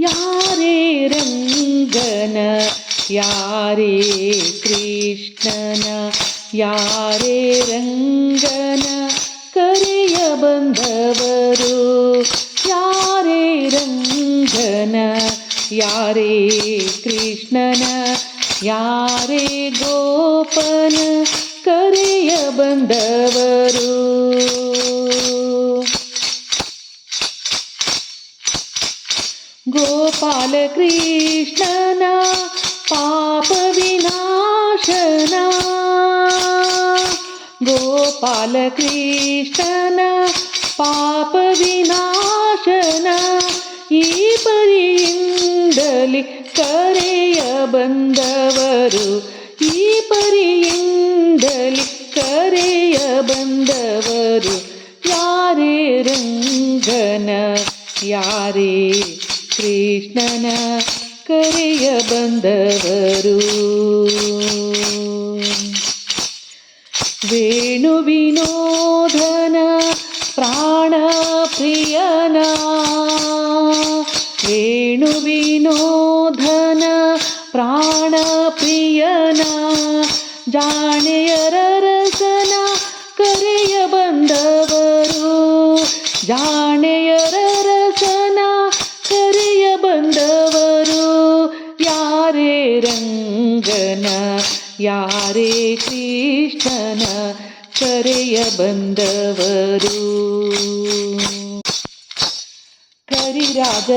ಯಾರೇ ರಂಗನ ಯಾರೇ ಕೃಷ್ಣನ ಯಾರೇ ರಂಗನ ಕರೆಯ ಬಂದವರು ಯಾರೇ ರಂಗನ ಯಾರೇ ಕೃಷ್ಣನ ಯಾರೇ ಗೋಪನ ಕರೆಯ ಬಂದವರು ಗೋಪಾಲ ಕೃಷ್ಣನ ಪಾಪ ವಿನಾಶನ ಗೋಪಾಲ ಕೃಷ್ಣನ ಪಾಪ ವಿನಾಶನ ಈ ಪರಿಯಿಂದಲೇ ಕರೆಯ ಬಂದವರು ಈ ಪರಿಯಿಂದಲೇ ಕರೆಯ ಬಂದವರು ಯಾರೇ ರಂಗನ ಯಾರೇ ಕೃಷ್ಣನ ಕರೆಯ ಬಂದವರು ವೇಣು ವಿನೋದನ ಪ್ರಾಣ ಪ್ರಿಯನ ವೇಣು ವಿನೋದನ ಪ್ರಾಣ ಪ್ರಿಯನ ಜಾಣೆಯರ ರಸನ ಕರೆಯ ಬಂದವರು ಜಾಣೆಯರ ರಸನ ಕರೆಯ ಬಂದವರು ಯಾರೇ ರಂಗನ ಯಾರೇ ಕೃಷ್ಣನ ಕರೆಯ ಬಂದವರು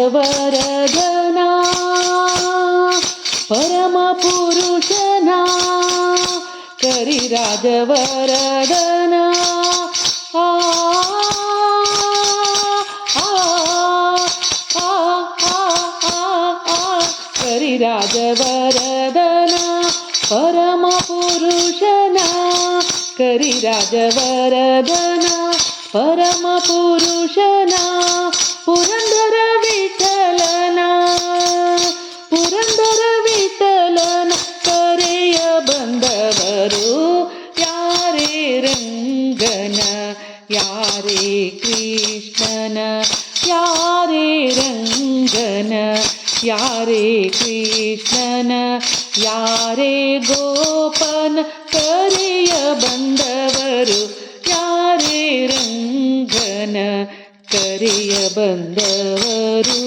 ಕರಿರಾಜವರದನ ಪರಮ ಪುರುಷನ ಕರಿರಾಜವರದನ ಕರಿರಾಜವರದನ ಪರಮ ಪುರುಷನ ಕರಿರಾಜವರದನ ಪರಮ ಪುರುಷನ ಪುರಂದರ ವಿಠಲನ ಪುರಂದರ ವಿಠಲನ ಕರೆಯ ಬಂದವರು ಯಾರೇ ರಂಗನ ಯಾರೇ ಕೃಷ್ಣನ ಯಾರೇ ರಂಗನ ಯಾರೇ ಕೃಷ್ಣನ ಯಾರೇ ಗೋಪನ ಕರೆಯ ಬಂದವರು ಯಾರೇ ರಂಗನ ಕರೆಯ ಬಂದವರು